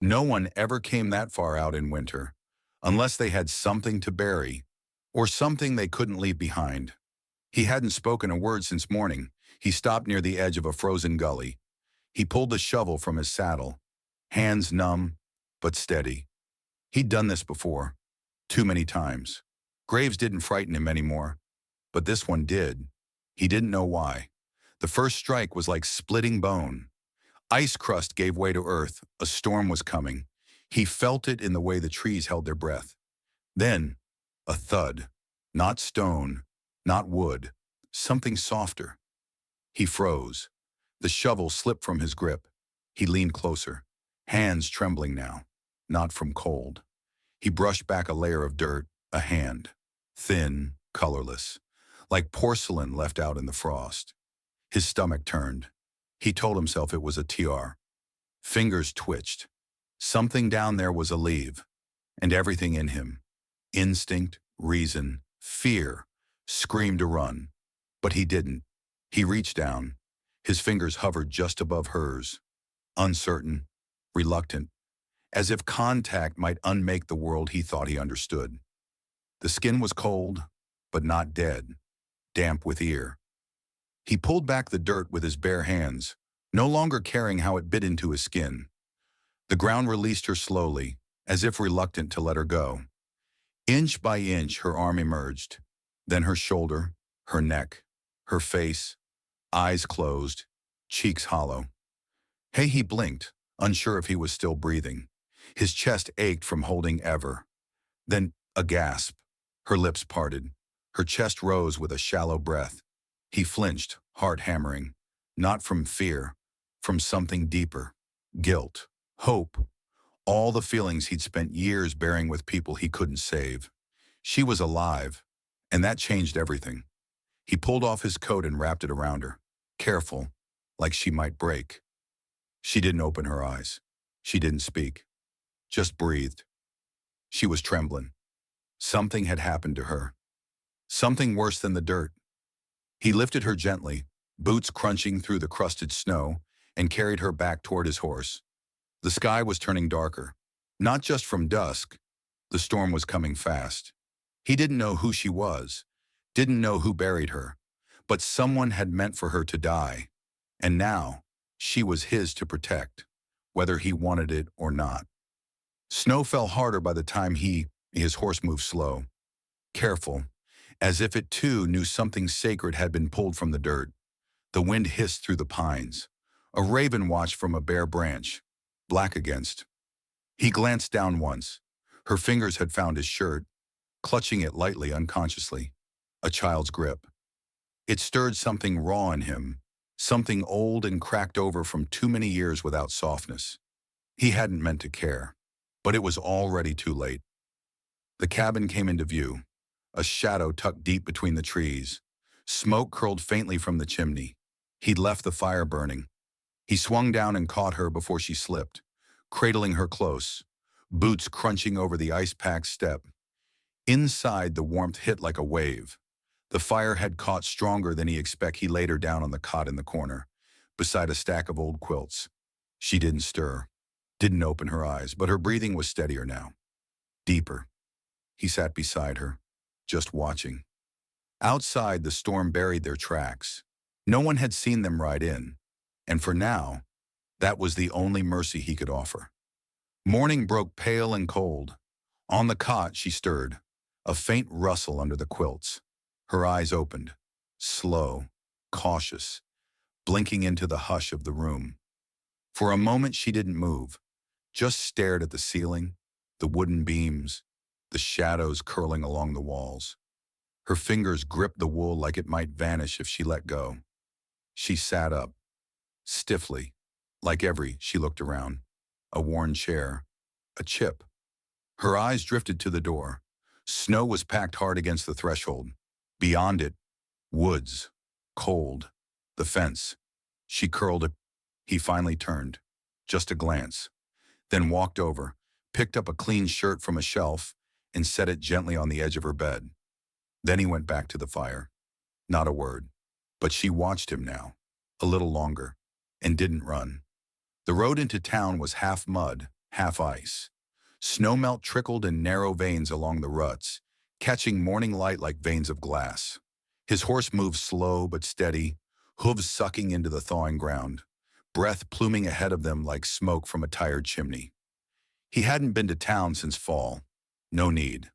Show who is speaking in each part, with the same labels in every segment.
Speaker 1: No one ever came that far out in winter, unless they had something to bury, or something they couldn't leave behind. He hadn't spoken a word since morning. He stopped near the edge of a frozen gully. He pulled the shovel from his saddle, hands numb, but steady. He'd done this before, too many times. Graves didn't frighten him anymore, but this one did. He didn't know why. The first strike was like splitting bone. Ice crust gave way to earth. A storm was coming. He felt it in the way the trees held their breath. Then, a thud. Not stone, not wood, something softer. He froze. The shovel slipped from his grip. He leaned closer, hands trembling now, not from cold. He brushed back a layer of dirt, a hand, thin, colorless, like porcelain left out in the frost. His stomach turned. He told himself it was a TR. Fingers twitched. Something down there was alive, and everything in him, instinct, reason, fear, screamed to run. But he didn't. He reached down. His fingers hovered just above hers, uncertain, reluctant, as if contact might unmake the world he thought he understood. The skin was cold, but not dead, damp with ear. He pulled back the dirt with his bare hands, no longer caring how it bit into his skin. The ground released her slowly, as if reluctant to let her go. Inch by inch, her arm emerged, then her shoulder, her neck, her face, eyes closed, cheeks hollow. Hey, he blinked, unsure if he was still breathing. His chest ached from holding ever. Then a gasp. Her lips parted. Her chest rose with a shallow breath. He flinched, heart hammering, not from fear, from something deeper. Guilt, hope, all the feelings he'd spent years bearing with people he couldn't save. She was alive, and that changed everything. He pulled off his coat and wrapped it around her, careful, like she might break. She didn't open her eyes. She didn't speak, just breathed. She was trembling. Something had happened to her. Something worse than the dirt. He lifted her gently, boots crunching through the crusted snow, and carried her back toward his horse. The sky was turning darker, not just from dusk. The storm was coming fast. He didn't know who she was, didn't know who buried her, but someone had meant for her to die. And now, she was his to protect, whether he wanted it or not. Snow fell harder by the time his horse moved slow, careful, as if it too knew something sacred had been pulled from the dirt. The wind hissed through the pines. A raven watched from a bare branch, black against. He glanced down once. Her fingers had found his shirt, clutching it lightly unconsciously. A child's grip. It stirred something raw in him, something old and cracked over from too many years without softness. He hadn't meant to care, but it was already too late. The cabin came into view, a shadow tucked deep between the trees. Smoke curled faintly from the chimney. He'd left the fire burning. He swung down and caught her before she slipped, cradling her close, boots crunching over the ice-packed step. Inside, the warmth hit like a wave. The fire had caught stronger than he expected. He laid her down on the cot in the corner, beside a stack of old quilts. She didn't stir, didn't open her eyes, but her breathing was steadier now, deeper. He sat beside her, just watching. Outside, the storm buried their tracks. No one had seen them ride in, and for now, that was the only mercy he could offer. Morning broke pale and cold. On the cot, she stirred, a faint rustle under the quilts. Her eyes opened, slow, cautious, blinking into the hush of the room. For a moment, she didn't move, just stared at the ceiling, the wooden beams, the shadows curling along the walls. Her fingers gripped the wool like it might vanish if she let go. She sat up, stiffly, she looked around. A worn chair, a chip. Her eyes drifted to the door. Snow was packed hard against the threshold. Beyond it, woods, cold, the fence. She curled it. He finally turned, just a glance, then walked over, picked up a clean shirt from a shelf, and set it gently on the edge of her bed. Then he went back to the fire. Not a word. But she watched him now, a little longer, and didn't run. The road into town was half mud, half ice. Snowmelt trickled in narrow veins along the ruts, catching morning light like veins of glass. His horse moved slow but steady, hooves sucking into the thawing ground, breath pluming ahead of them like smoke from a tired chimney. He hadn't been to town since fall. No need.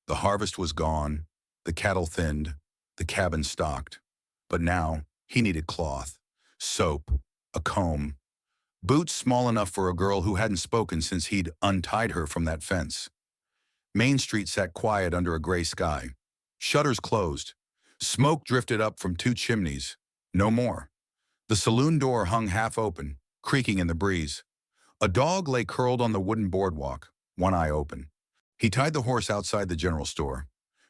Speaker 1: The harvest was gone, the cattle thinned, the cabin stocked. But now, he needed cloth, soap, a comb, boots small enough for a girl who hadn't spoken since he'd untied her from that fence. Main Street sat quiet under a gray sky. Shutters closed. Smoke drifted up from two chimneys. No more. The saloon door hung half open, creaking in the breeze. A dog lay curled on the wooden boardwalk, one eye open. He tied the horse outside the general store,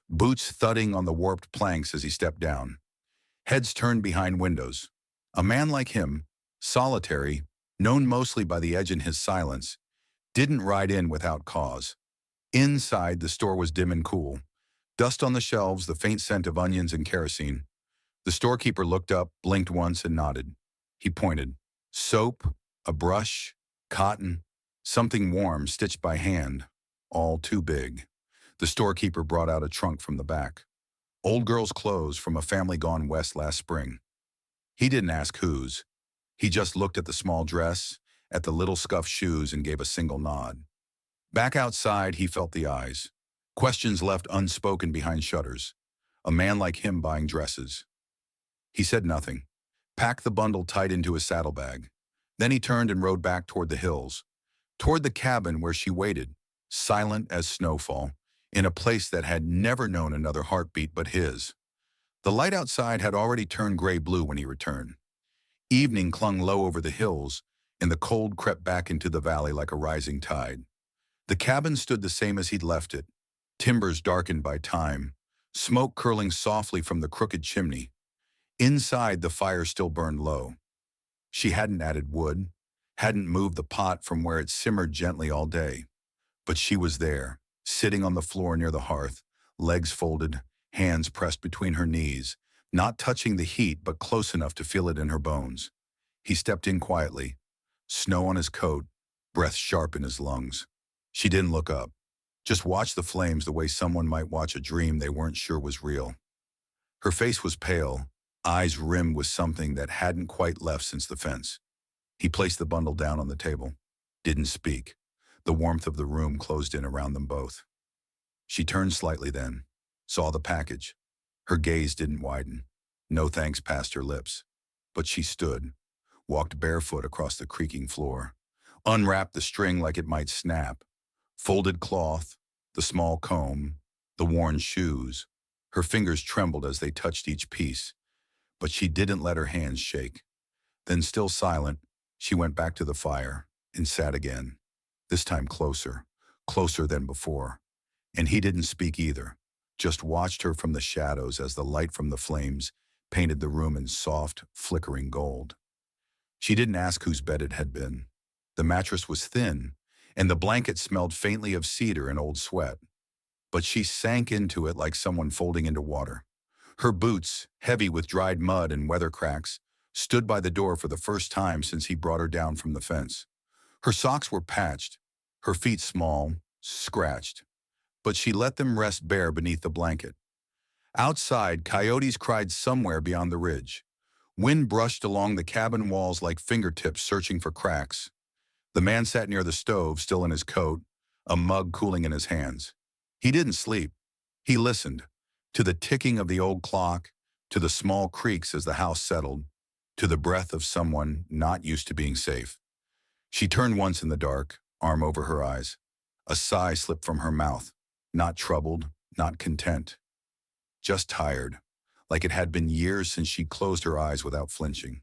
Speaker 1: boots thudding on the warped planks as he stepped down. Heads turned behind windows. A man like him, solitary, known mostly by the edge in his silence, didn't ride in without cause. Inside, the store was dim and cool. Dust on the shelves, the faint scent of onions and kerosene. The storekeeper looked up, blinked once, and nodded. He pointed. Soap, a brush, cotton, something warm stitched by hand, all too big. The storekeeper brought out a trunk from the back. Old girl's clothes from a family gone west last spring. He didn't ask whose. He just looked at the small dress, at the little scuffed shoes, and gave a single nod. Back outside, he felt the eyes. Questions left unspoken behind shutters. A man like him buying dresses. He said nothing, packed the bundle tight into his saddlebag. Then he turned and rode back toward the hills, toward the cabin where she waited, silent as snowfall, in a place that had never known another heartbeat but his. The light outside had already turned gray-blue when he returned. Evening clung low over the hills, and the cold crept back into the valley like a rising tide. The cabin stood the same as he'd left it, timbers darkened by time, smoke curling softly from the crooked chimney. Inside, the fire still burned low. She hadn't added wood, hadn't moved the pot from where it simmered gently all day. But she was there, sitting on the floor near the hearth, legs folded, hands pressed between her knees, not touching the heat but close enough to feel it in her bones. He stepped in quietly, snow on his coat, breath sharp in his lungs. She didn't look up, just watched the flames the way someone might watch a dream they weren't sure was real. Her face was pale, eyes rimmed with something that hadn't quite left since the fence. He placed the bundle down on the table, didn't speak. The warmth of the room closed in around them both. She turned slightly then, saw the package. Her gaze didn't widen. No thanks passed her lips. But she stood, walked barefoot across the creaking floor, unwrapped the string like it might snap, folded cloth, the small comb, the worn shoes. Her fingers trembled as they touched each piece, but she didn't let her hands shake. Then, still silent, she went back to the fire and sat again, this time closer, closer than before. And he didn't speak either, just watched her from the shadows as the light from the flames painted the room in soft, flickering gold. She didn't ask whose bed it had been. The mattress was thin, and the blanket smelled faintly of cedar and old sweat. But she sank into it like someone folding into water. Her boots, heavy with dried mud and weather cracks, stood by the door for the first time since he brought her down from the fence. Her socks were patched, her feet small, scratched, but she let them rest bare beneath the blanket. Outside, coyotes cried somewhere beyond the ridge. Wind brushed along the cabin walls like fingertips searching for cracks. The man sat near the stove, still in his coat, a mug cooling in his hands. He didn't sleep. He listened, to the ticking of the old clock, to the small creaks as the house settled, to the breath of someone not used to being safe. She turned once in the dark, arm over her eyes. A sigh slipped from her mouth, not troubled, not content, just tired, like it had been years since she closed her eyes without flinching.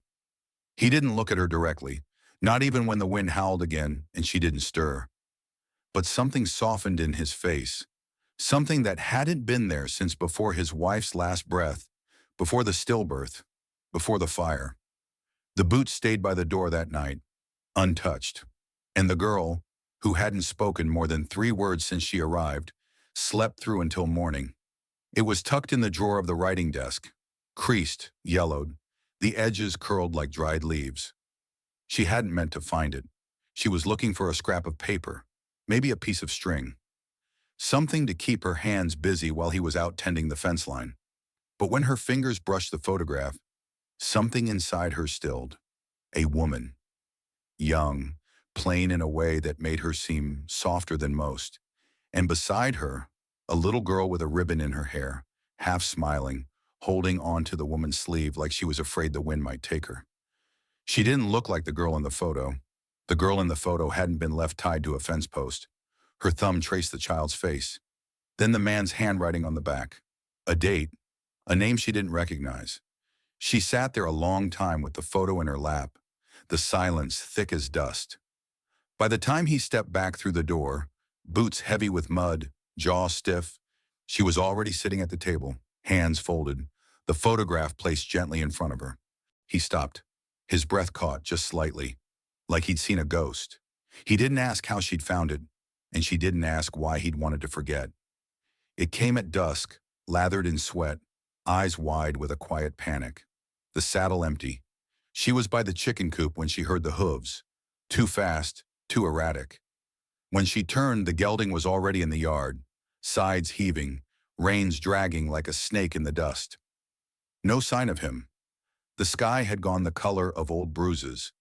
Speaker 1: He didn't look at her directly, not even when the wind howled again and she didn't stir. But something softened in his face, something that hadn't been there since before his wife's last breath, before the stillbirth, before the fire. The boots stayed by the door that night, untouched, and the girl, who hadn't spoken more than 3 words since she arrived, slept through until morning. It was tucked in the drawer of the writing desk, creased, yellowed, the edges curled like dried leaves. She hadn't meant to find it. She was looking for a scrap of paper, maybe a piece of string, something to keep her hands busy while he was out tending the fence line. But when her fingers brushed the photograph, something inside her stilled. A woman, young, plain in a way that made her seem softer than most. And beside her, a little girl with a ribbon in her hair, half smiling, holding on to the woman's sleeve like she was afraid the wind might take her. She didn't look like the girl in the photo. The girl in the photo hadn't been left tied to a fence post. Her thumb traced the child's face, then the man's handwriting on the back. A date, a name she didn't recognize. She sat there a long time with the photo in her lap, the silence thick as dust. By the time he stepped back through the door, boots heavy with mud, jaw stiff, she was already sitting at the table, hands folded, the photograph placed gently in front of her. He stopped, his breath caught just slightly, like he'd seen a ghost. He didn't ask how she'd found it, and she didn't ask why he'd wanted to forget. It came at dusk, lathered in sweat, eyes wide with a quiet panic. The saddle empty. She was by the chicken coop when she heard the hooves. Too fast, too erratic. When she turned, the gelding was already in the yard, sides heaving, reins dragging like a snake in the dust. No sign of him. The sky had gone the color of old bruises.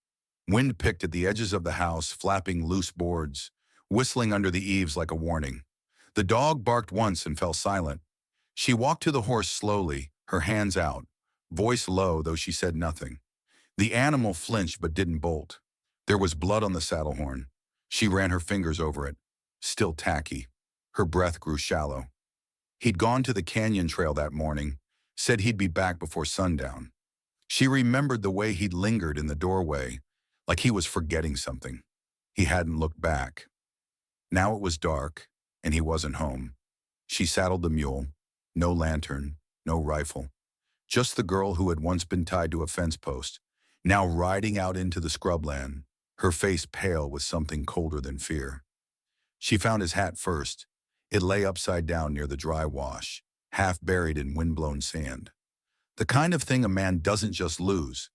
Speaker 1: Wind picked at the edges of the house, flapping loose boards, whistling under the eaves like a warning. The dog barked once and fell silent. She walked to the horse slowly, her hands out, voice low though she said nothing. The animal flinched but didn't bolt. There was blood on the saddle horn. She ran her fingers over it, still tacky. Her breath grew shallow. He'd gone to the canyon trail that morning, said he'd be back before sundown. She remembered the way he'd lingered in the doorway, like he was forgetting something. He hadn't looked back. Now it was dark, and he wasn't home. She saddled the mule. No lantern, no rifle. Just the girl who had once been tied to a fence post, now riding out into the scrubland, her face pale with something colder than fear. She found his hat first. It lay upside down near the dry wash, half buried in windblown sand. The kind of thing a man doesn't just lose.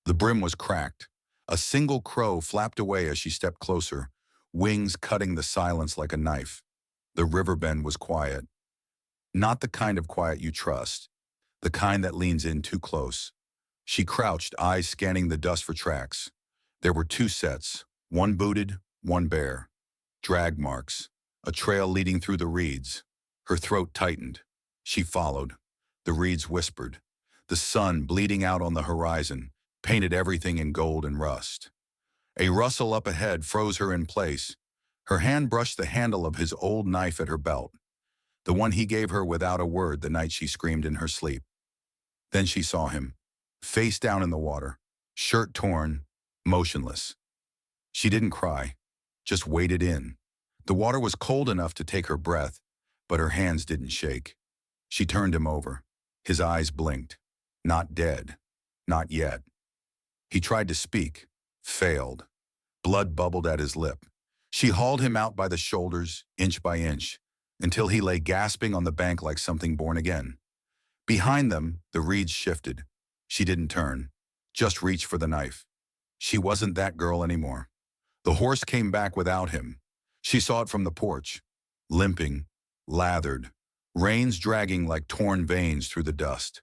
Speaker 1: The brim was cracked. A single crow flapped away as she stepped closer, wings cutting the silence like a knife. The riverbend was quiet. Not the kind of quiet you trust, the kind that leans in too close. She crouched, eyes scanning the dust for tracks. There were two sets, one booted, one bare. Drag marks, a trail leading through the reeds. Her throat tightened. She followed. The reeds whispered. The sun, bleeding out on the horizon, painted everything in gold and rust. A rustle up ahead froze her in place. Her hand brushed the handle of his old knife at her belt, the one he gave her without a word the night she screamed in her sleep. Then she saw him, face down in the water, shirt torn, motionless. She didn't cry, just waded in. The water was cold enough to take her breath, but her hands didn't shake. She turned him over. His eyes blinked. Not dead. Not yet. He tried to speak, failed. Blood bubbled at his lip. She hauled him out by the shoulders, inch by inch, until he lay gasping on the bank like something born again. Behind them, the reeds shifted. She didn't turn, just reached for the knife. She wasn't that girl anymore. The horse came back without him. She saw it from the porch, limping, lathered, reins dragging like torn veins through the dust.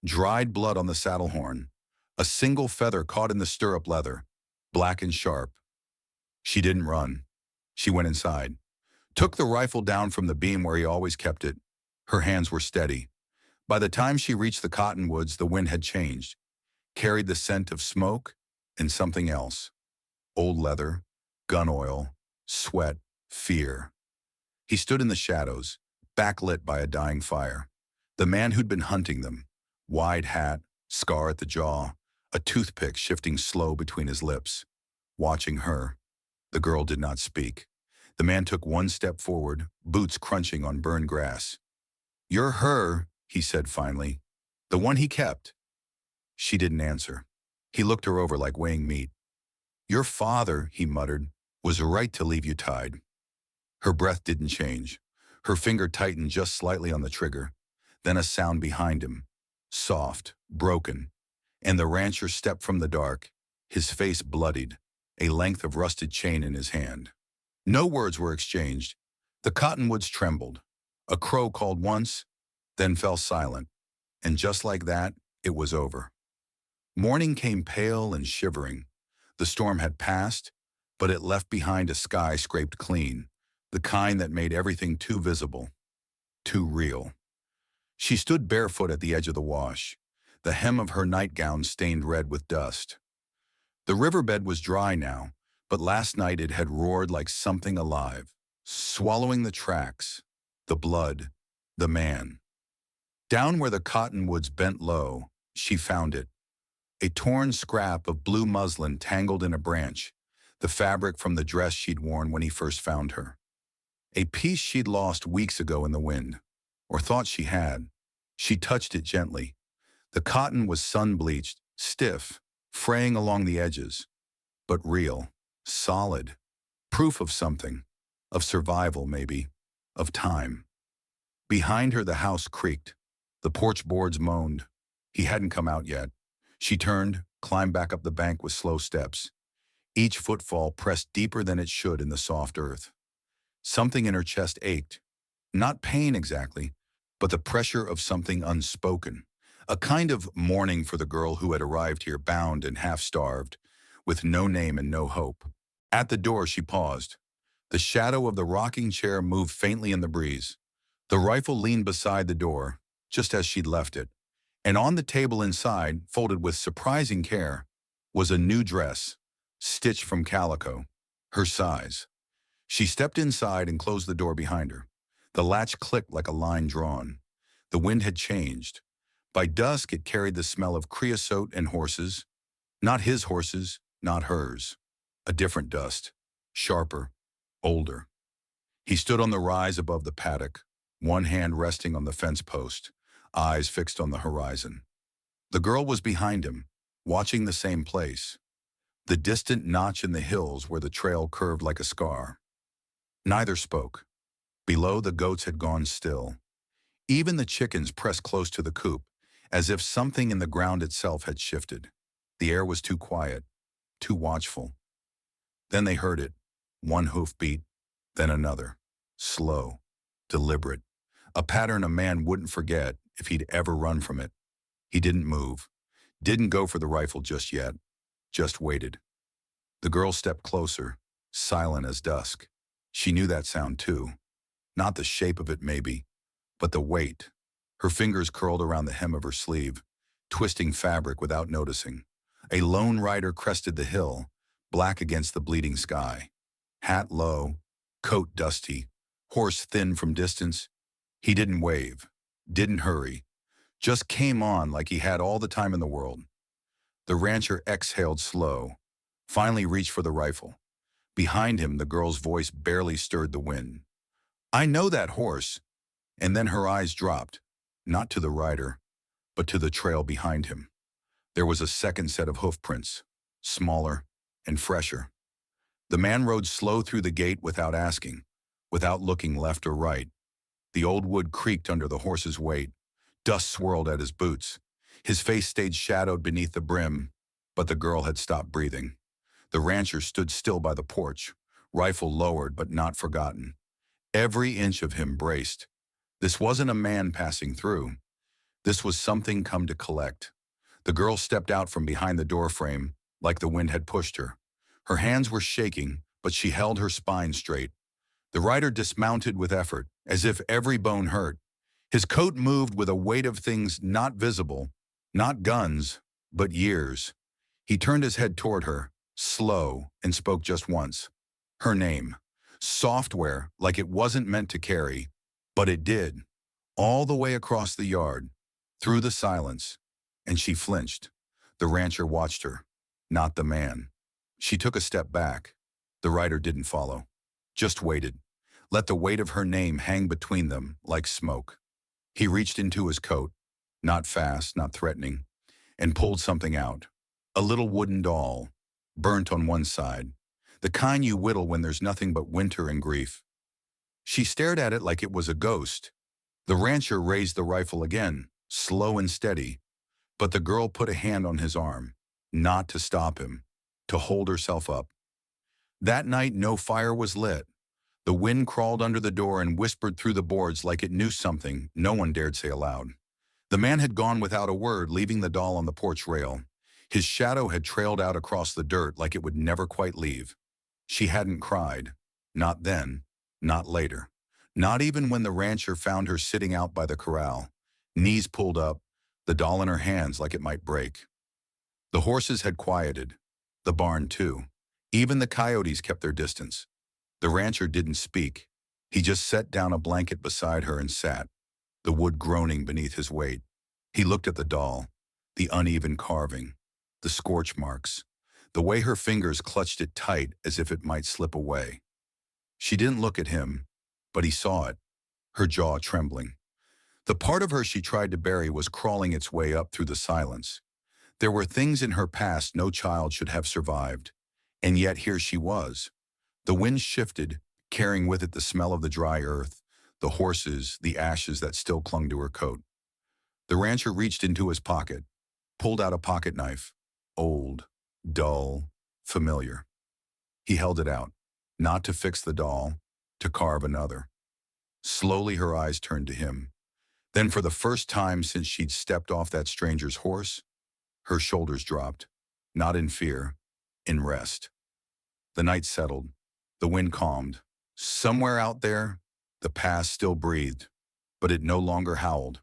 Speaker 1: Dried blood on the saddle horn, a single feather caught in the stirrup leather, black and sharp. She didn't run. She went inside, took the rifle down from the beam where he always kept it. Her hands were steady. By the time she reached the cottonwoods, the wind had changed, carried the scent of smoke and something else. Old leather, gun oil, sweat, fear. He stood in the shadows, backlit by a dying fire. The man who'd been hunting them, wide hat, scar at the jaw, a toothpick shifting slow between his lips. Watching her. The girl did not speak. The man took one step forward, boots crunching on burned grass. "You're her," he said finally. "The one he kept." She didn't answer. He looked her over like weighing meat. "Your father," he muttered, "was right to leave you tied." Her breath didn't change. Her finger tightened just slightly on the trigger. Then a sound behind him. Soft, broken. And the rancher stepped from the dark, his face bloodied. a length of rusted chain in his hand. No words were exchanged. The cottonwoods trembled. A crow called once, then fell silent, and just like that, it was over. Morning came pale and shivering. The storm had passed, but it left behind a sky scraped clean, the kind that made everything too visible, too real. She stood barefoot at the edge of the wash, the hem of her nightgown stained red with dust. The riverbed was dry now, but last night it had roared like something alive, swallowing the tracks, the blood, the man. Down where the cottonwoods bent low, she found it. A torn scrap of blue muslin tangled in a branch, the fabric from the dress she'd worn when he first found her. A piece she'd lost weeks ago in the wind, or thought she had. She touched it gently. The cotton was sun-bleached, stiff, fraying along the edges, but real, solid, proof of something, of survival maybe, of time. Behind her the house creaked. The porch boards moaned. He hadn't come out yet. She turned, climbed back up the bank with slow steps. Each footfall pressed deeper than it should in the soft earth. Something in her chest ached. Not pain exactly, but the pressure of something unspoken. A kind of mourning for the girl who had arrived here bound and half-starved, with no name and no hope. At the door she paused. The shadow of the rocking chair moved faintly in the breeze. The rifle leaned beside the door, just as she'd left it. And on the table inside, folded with surprising care, was a new dress, stitched from calico, her size. She stepped inside and closed the door behind her. The latch clicked like a line drawn. The wind had changed. By dusk, it carried the smell of creosote and horses. Not his horses, not hers. A different dust, sharper, older. He stood on the rise above the paddock, one hand resting on the fence post, eyes fixed on the horizon. The girl was behind him, watching the same place, the distant notch in the hills where the trail curved like a scar. Neither spoke. Below, the goats had gone still. Even the chickens pressed close to the coop, as if something in the ground itself had shifted. The air was too quiet, too watchful. Then they heard it, one hoofbeat, then another, slow, deliberate, a pattern a man wouldn't forget if he'd ever run from it. He didn't move, didn't go for the rifle just yet, just waited. The girl stepped closer, silent as dusk. She knew that sound too. Not the shape of it maybe, but the weight. Her fingers curled around the hem of her sleeve, twisting fabric without noticing. A lone rider crested the hill, black against the bleeding sky. Hat low, coat dusty, horse thin from distance. He didn't wave, didn't hurry, just came on like he had all the time in the world. The rancher exhaled slow, finally reached for the rifle. Behind him, the girl's voice barely stirred the wind. "I know that horse." And then her eyes dropped, not to the rider, but to the trail behind him. There was a second set of hoofprints, smaller and fresher. The man rode slow through the gate without asking, without looking left or right. The old wood creaked under the horse's weight. Dust swirled at his boots. His face stayed shadowed beneath the brim, but the girl had stopped breathing. The rancher stood still by the porch, rifle lowered but not forgotten. Every inch of him braced. This wasn't a man passing through. This was something come to collect. The girl stepped out from behind the doorframe, like the wind had pushed her. Her hands were shaking, but she held her spine straight. The rider dismounted with effort, as if every bone hurt. His coat moved with a weight of things not visible, not guns, but years. He turned his head toward her, slow, and spoke just once. Her name. Software, like it wasn't meant to carry, but it did. All the way across the yard, through the silence, and she flinched. The rancher watched her, not the man. She took a step back. The rider didn't follow, just waited. Let the weight of her name hang between them like smoke. He reached into his coat, not fast, not threatening, and pulled something out. A little wooden doll, burnt on one side, the kind you whittle when there's nothing but winter and grief. She stared at it like it was a ghost. The rancher raised the rifle again, slow and steady, but the girl put a hand on his arm, not to stop him, to hold herself up. That night, no fire was lit. The wind crawled under the door and whispered through the boards like it knew something no one dared say aloud. The man had gone without a word, leaving the doll on the porch rail. His shadow had trailed out across the dirt like it would never quite leave. She hadn't cried. Not then. Not later. Not even when the rancher found her sitting out by the corral, knees pulled up, the doll in her hands like it might break. The horses had quieted. The barn, too. Even the coyotes kept their distance. The rancher didn't speak. He just set down a blanket beside her and sat, the wood groaning beneath his weight. He looked at the doll, the uneven carving, the scorch marks, the way her fingers clutched it tight as if it might slip away. She didn't look at him, but he saw it, her jaw trembling. The part of her she tried to bury was crawling its way up through the silence. There were things in her past no child should have survived, and yet here she was. The wind shifted, carrying with it the smell of the dry earth, the horses, the ashes that still clung to her coat. The rancher reached into his pocket, pulled out a pocket knife, old, dull, familiar. He held it out, not to fix the doll, to carve another. Slowly her eyes turned to him. Then for the first time since she'd stepped off that stranger's horse, her shoulders dropped, not in fear, in rest. The night settled. The wind calmed. Somewhere out there, the past still breathed, but it no longer howled.